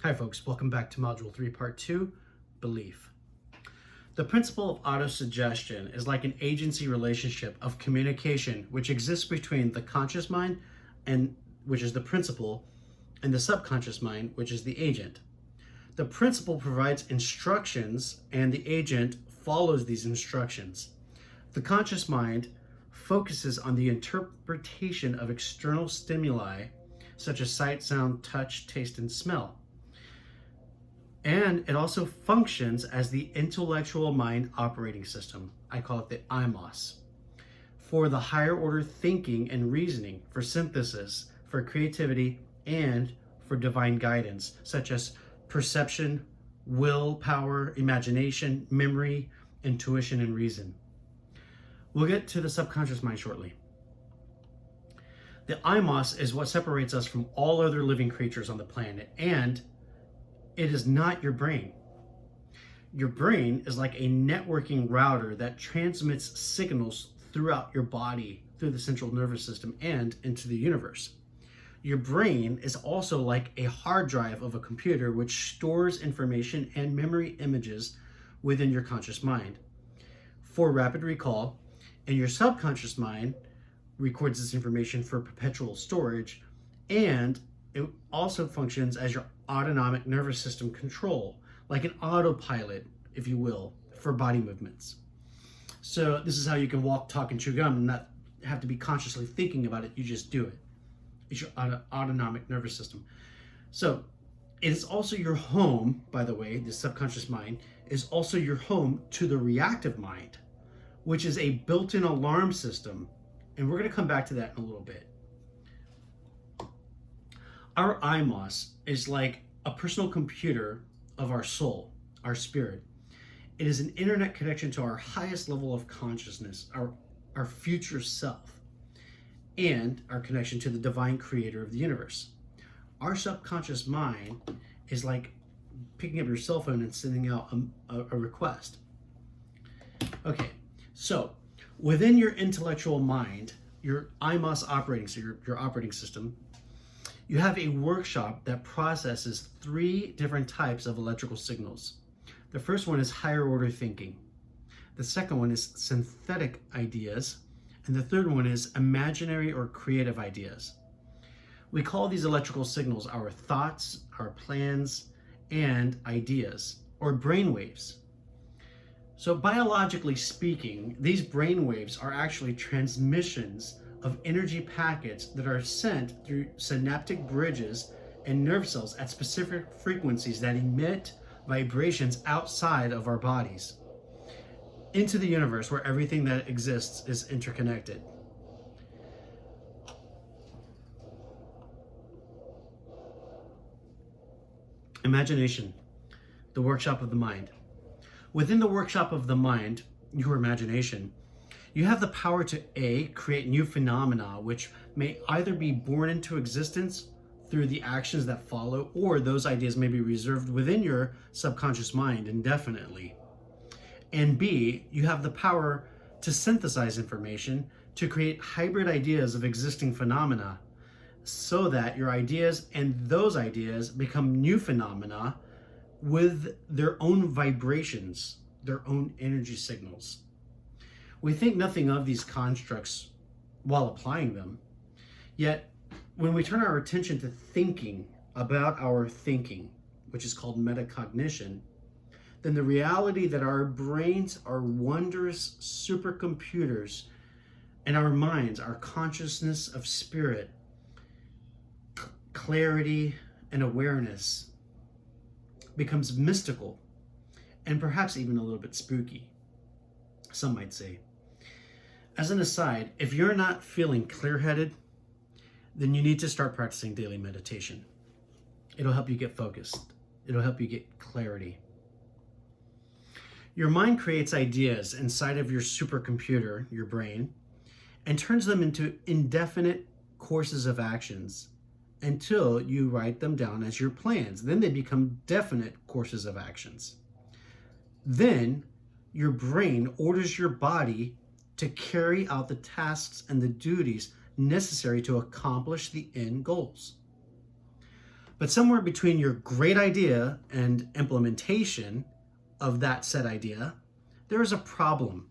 Hi folks, welcome back to Module 3, Part 2, Belief. The principle of autosuggestion is like an agency relationship of communication which exists between the conscious mind, which is the principle, and the subconscious mind, which is the agent. The principle provides instructions and the agent follows these instructions. The conscious mind focuses on the interpretation of external stimuli such as sight, sound, touch, taste, and smell. And it also functions as the intellectual mind operating system. I call it the IMOS. For the higher order thinking and reasoning, for synthesis, for creativity, and for divine guidance, such as perception, will, power, imagination, memory, intuition, and reason. We'll get to the subconscious mind shortly. The IMOS is what separates us from all other living creatures on the planet, and it is not your brain. Your brain is like a networking router that transmits signals throughout your body, through the central nervous system, and into the universe. Your brain is also like a hard drive of a computer which stores information and memory images within your conscious mind for rapid recall, and your subconscious mind records this information for perpetual storage, and it also functions as your autonomic nervous system control, like an autopilot, if you will, for body movements. So this is how you can walk, talk, and chew gum and not have to be consciously thinking about it. You just do it. It's your autonomic nervous system. So it is also your home, by the way, the subconscious mind is also your home to the reactive mind, which is a built-in alarm system. And we're going to come back to that in a little bit. Our IMOS is like a personal computer of our soul, our spirit. It is an internet connection to our highest level of consciousness, our future self, and our connection to the divine creator of the universe. Our subconscious mind is like picking up your cell phone and sending out a request. Okay, so within your intellectual mind, your IMOS operating, so your operating system, you have a workshop that processes 3 different types of electrical signals. The first one is higher order thinking. The second one is synthetic ideas. And the third one is imaginary or creative ideas. We call these electrical signals our thoughts, our plans, and ideas, or brain waves. So biologically speaking, these brain waves are actually transmissions of energy packets that are sent through synaptic bridges and nerve cells at specific frequencies that emit vibrations outside of our bodies into the universe where everything that exists is interconnected. Imagination, the workshop of the mind. Within the workshop of the mind, your imagination, you have the power to A, create new phenomena which may either be born into existence through the actions that follow, or those ideas may be reserved within your subconscious mind indefinitely. And B, you have the power to synthesize information to create hybrid ideas of existing phenomena so that your ideas and those ideas become new phenomena with their own vibrations, their own energy signals. We think nothing of these constructs while applying them, yet when we turn our attention to thinking about our thinking, which is called metacognition, then the reality that our brains are wondrous supercomputers and our minds, our consciousness of spirit, clarity, and awareness becomes mystical and perhaps even a little bit spooky, some might say. As an aside, if you're not feeling clear-headed, then you need to start practicing daily meditation. It'll help you get focused. It'll help you get clarity. Your mind creates ideas inside of your supercomputer, your brain, and turns them into indefinite courses of actions until you write them down as your plans. Then they become definite courses of actions. Then your brain orders your body to carry out the tasks and the duties necessary to accomplish the end goals. But somewhere between your great idea and implementation of that said idea, there is a problem,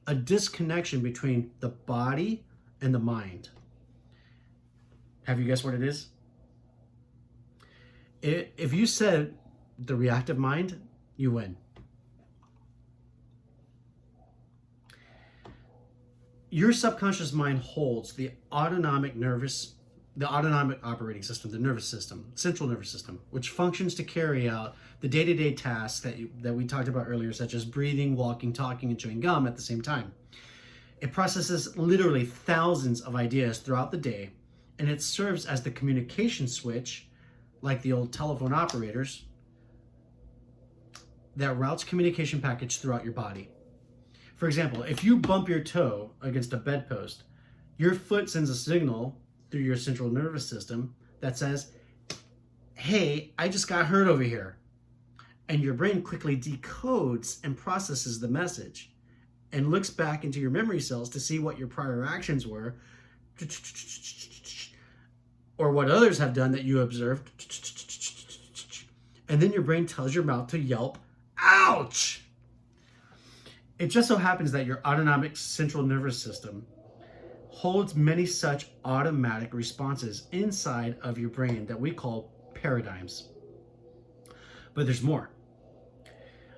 a disconnection between the body and the mind. Have you guessed what it is? If you said the reactive mind, you win. Your subconscious mind holds the autonomic operating system, the nervous system, central nervous system, which functions to carry out the day-to-day tasks that we talked about earlier, such as breathing, walking, talking, and chewing gum at the same time. It processes literally thousands of ideas throughout the day, and it serves as the communication switch, like the old telephone operators, that routes communication package throughout your body. For example, if you bump your toe against a bedpost, your foot sends a signal through your central nervous system that says, hey, I just got hurt over here. And your brain quickly decodes and processes the message and looks back into your memory cells to see what your prior actions were or what others have done that you observed. And then your brain tells your mouth to yelp, ouch! It just so happens that your autonomic central nervous system holds many such automatic responses inside of your brain that we call paradigms. But there's more.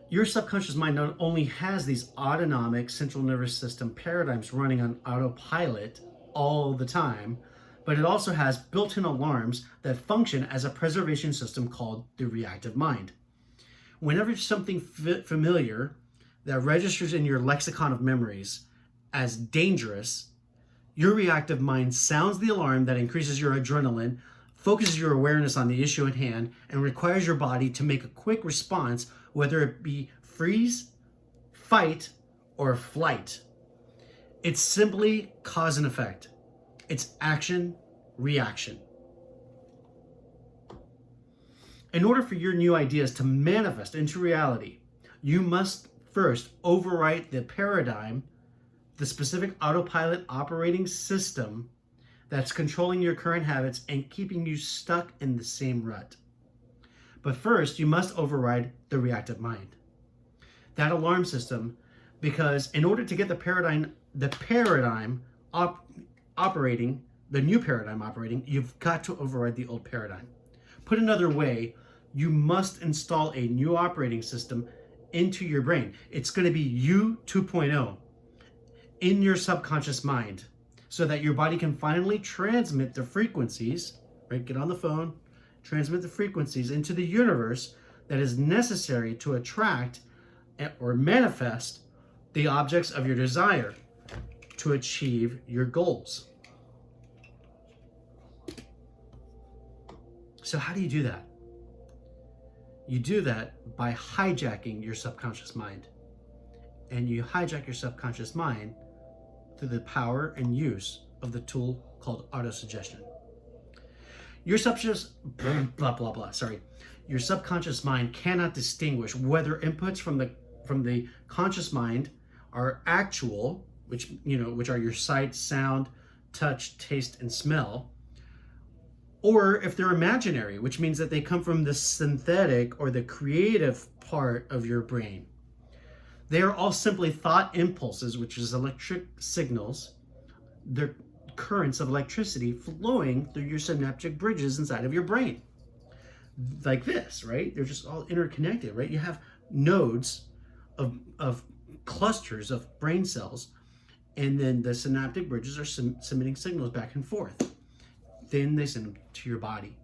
Your subconscious mind not only has these autonomic central nervous system paradigms running on autopilot all the time, but it also has built-in alarms that function as a preservation system called the reactive mind. Whenever something familiar that registers in your lexicon of memories as dangerous, your reactive mind sounds the alarm that increases your adrenaline, focuses your awareness on the issue at hand, and requires your body to make a quick response, whether it be freeze, fight, or flight. It's simply cause and effect. It's action, reaction. In order for your new ideas to manifest into reality, you must first overwrite the paradigm, the specific autopilot operating system that's controlling your current habits and keeping you stuck in the same rut. But first, you must override the reactive mind, that alarm system, because in order to get the new paradigm operating, you've got to override the old paradigm. Put another way, you must install a new operating system into your brain. It's going to be you 2.0 in your subconscious mind so that your body can finally transmit the frequencies, right? Get on the phone, transmit the frequencies into the universe that is necessary to attract or manifest the objects of your desire to achieve your goals. So how do you do that? You do that by hijacking your subconscious mind. And you hijack your subconscious mind through the power and use of the tool called autosuggestion. Your subconscious mind cannot distinguish whether inputs from the conscious mind are actual, which are your sight, sound, touch, taste, and smell, or if they're imaginary, which means that they come from the synthetic or the creative part of your brain. They are all simply thought impulses, which is electric signals. They're currents of electricity flowing through your synaptic bridges inside of your brain. Like this, right? They're just all interconnected, right? You have nodes of clusters of brain cells, and then the synaptic bridges are submitting signals back and forth. Then they send them to your body.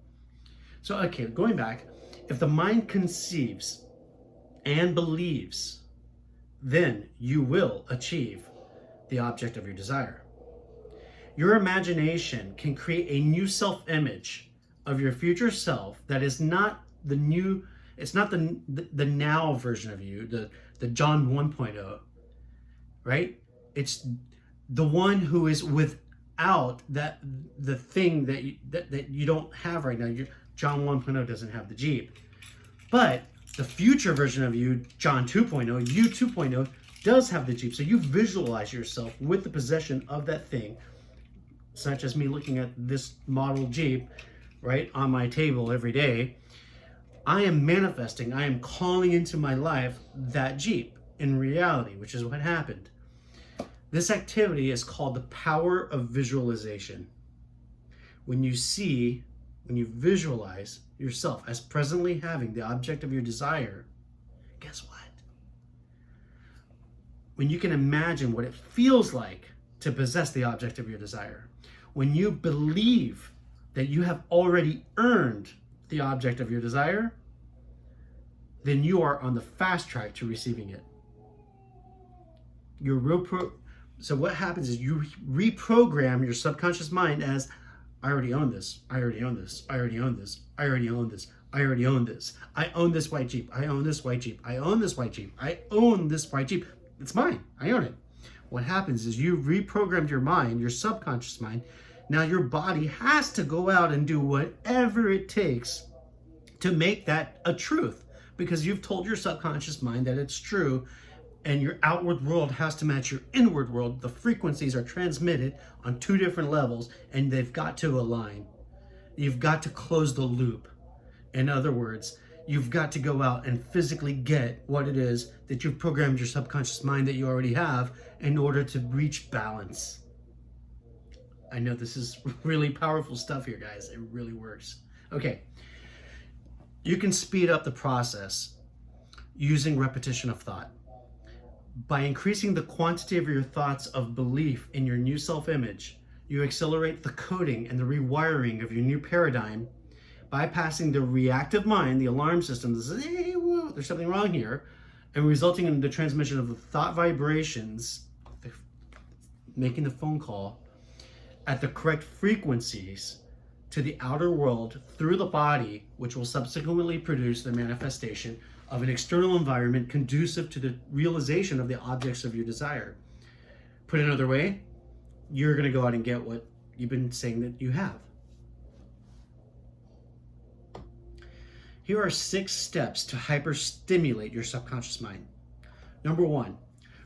So, okay, going back, if the mind conceives and believes, then you will achieve the object of your desire. Your imagination can create a new self-image of your future self that is not the new, it's not the now version of you, the John 1.0, right? It's the one who is without the thing that you don't have right now. John 1.0 doesn't have the Jeep. But the future version of you, John 2.0, you 2.0, does have the Jeep. So you visualize yourself with the possession of that thing, such as me looking at this model Jeep, right, on my table every day, I am manifesting, I am calling into my life that Jeep in reality, which is what happened. This activity is called the power of visualization. When you visualize yourself as presently having the object of your desire, guess what? When you can imagine what it feels like to possess the object of your desire, when you believe that you have already earned the object of your desire, then you are on the fast track to receiving it. So what happens is you reprogram your subconscious mind as, I already own this, I already own this, I already own this, I already own this, I already own this, I own this white Jeep, I own this white Jeep, I own this white Jeep, I own this white Jeep. It's mine, I own it. What happens is you reprogrammed your mind, your subconscious mind. Now your body has to go out and do whatever it takes to make that a truth, because you've told your subconscious mind that it's true, and your outward world has to match your inward world. The frequencies are transmitted on two different levels, and they've got to align. You've got to close the loop. In other words, you've got to go out and physically get what it is that you've programmed your subconscious mind that you already have in order to reach balance. I know this is really powerful stuff here, guys. It really works. Okay. You can speed up the process using repetition of thought. By increasing the quantity of your thoughts of belief in your new self-image, you accelerate the coding and the rewiring of your new paradigm, bypassing the reactive mind, the alarm system that says, hey, whoa, there's something wrong here, and resulting in the transmission of the thought vibrations, making the phone call at the correct frequencies to the outer world through the body, which will subsequently produce the manifestation of an external environment conducive to the realization of the objects of your desire. Put another way, you're going to go out and get what you've been saying that you have. Here are 6 steps to hyperstimulate your subconscious mind. Number 1,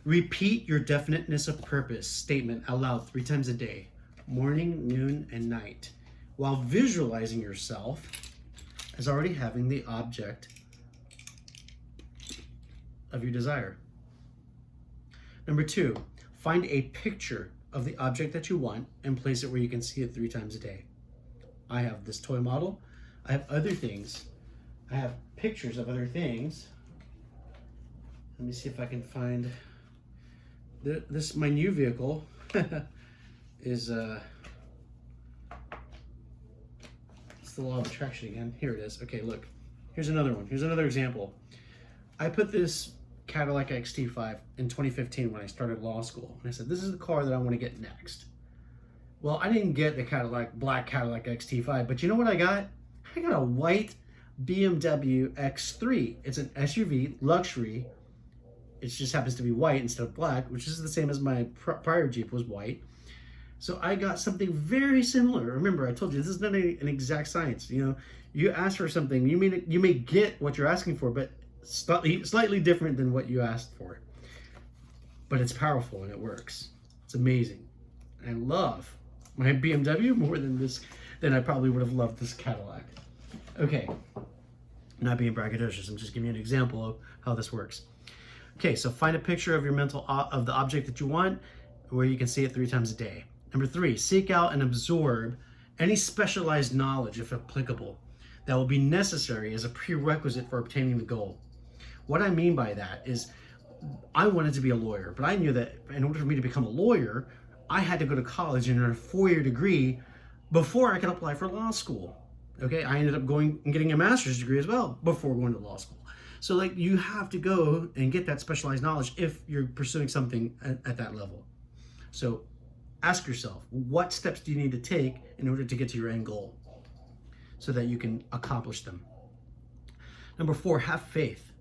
repeat your definiteness of purpose statement aloud 3 times a day, morning, noon, and night, while visualizing yourself as already having the object of your desire. Number 2, find a picture of the object that you want and place it where you can see it 3 times a day. I have this toy model. I have other things. I have pictures of other things. Let me see if I can find this. My new vehicle is it's the law of attraction again. Here it is. Okay, look. Here's another one. Here's another example. I put this Cadillac XT5 in 2015 when I started law school. And I said, this is the car that I want to get next. Well, I didn't get the black Cadillac XT5, but you know what I got? I got a white BMW X3. It's an SUV, luxury. It just happens to be white instead of black, which is the same as my prior Jeep was white. So I got something very similar. Remember, I told you, this is not an exact science. You know, you ask for something, you may get what you're asking for, but slightly different than what you asked for. But it's powerful and it works. It's amazing. I love my BMW more than I probably would have loved this Cadillac. Okay, not being braggadocious, I'm just giving you an example of how this works. Okay, so find a picture of your of the object that you want where you can see it 3 times a day. Number 3, seek out and absorb any specialized knowledge, if applicable, that will be necessary as a prerequisite for obtaining the goal. What I mean by that is, I wanted to be a lawyer, but I knew that in order for me to become a lawyer, I had to go to college and earn a 4-year degree before I could apply for law school. Okay, I ended up going and getting a master's degree as well before going to law school. So like, you have to go and get that specialized knowledge if you're pursuing something at that level. So ask yourself, what steps do you need to take in order to get to your end goal so that you can accomplish them? Number 4, have faith.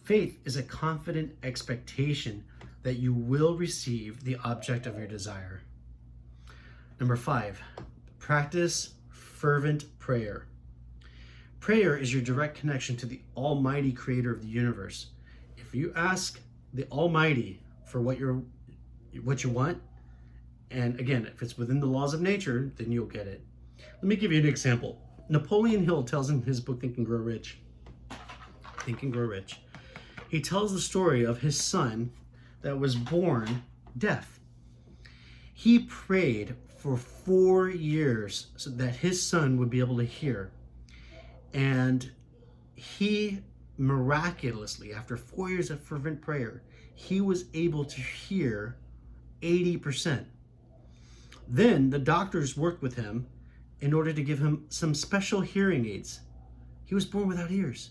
Faith is a confident expectation that you will receive the object of your desire. Number 5, practice fervent prayer. Prayer is your direct connection to the Almighty Creator of the universe. If you ask the Almighty for what you want, and again, if it's within the laws of nature, then you'll get it. Let me give you an example. Napoleon Hill tells in his book Think and Grow Rich, he tells the story of his son that was born deaf. He prayed for 4 years so that his son would be able to hear. And he miraculously, after 4 years of fervent prayer, he was able to hear 80%. Then the doctors worked with him in order to give him some special hearing aids. He was born without ears.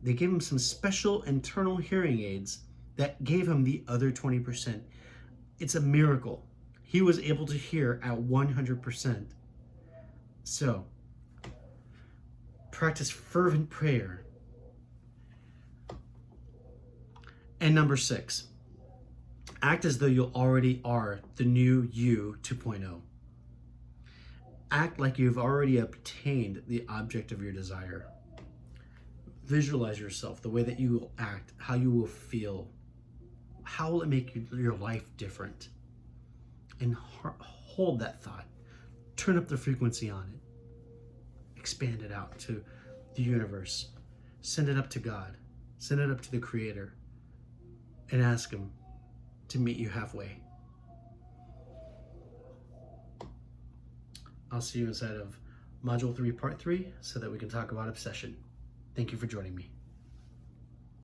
They gave him some special internal hearing aids that gave him the other 20%. It's a miracle. He was able to hear at 100%. So, practice fervent prayer. And number 6, act as though you already are the new you 2.0. Act like you've already obtained the object of your desire. Visualize yourself, the way that you will act, how you will feel. How will it make your life different? And hold that thought. Turn up the frequency on it. Expand it out to the universe. Send it up to God. Send it up to the Creator. And ask Him to meet you halfway. I'll see you inside of Module 3, Part 3, so that we can talk about obsession. Thank you for joining me.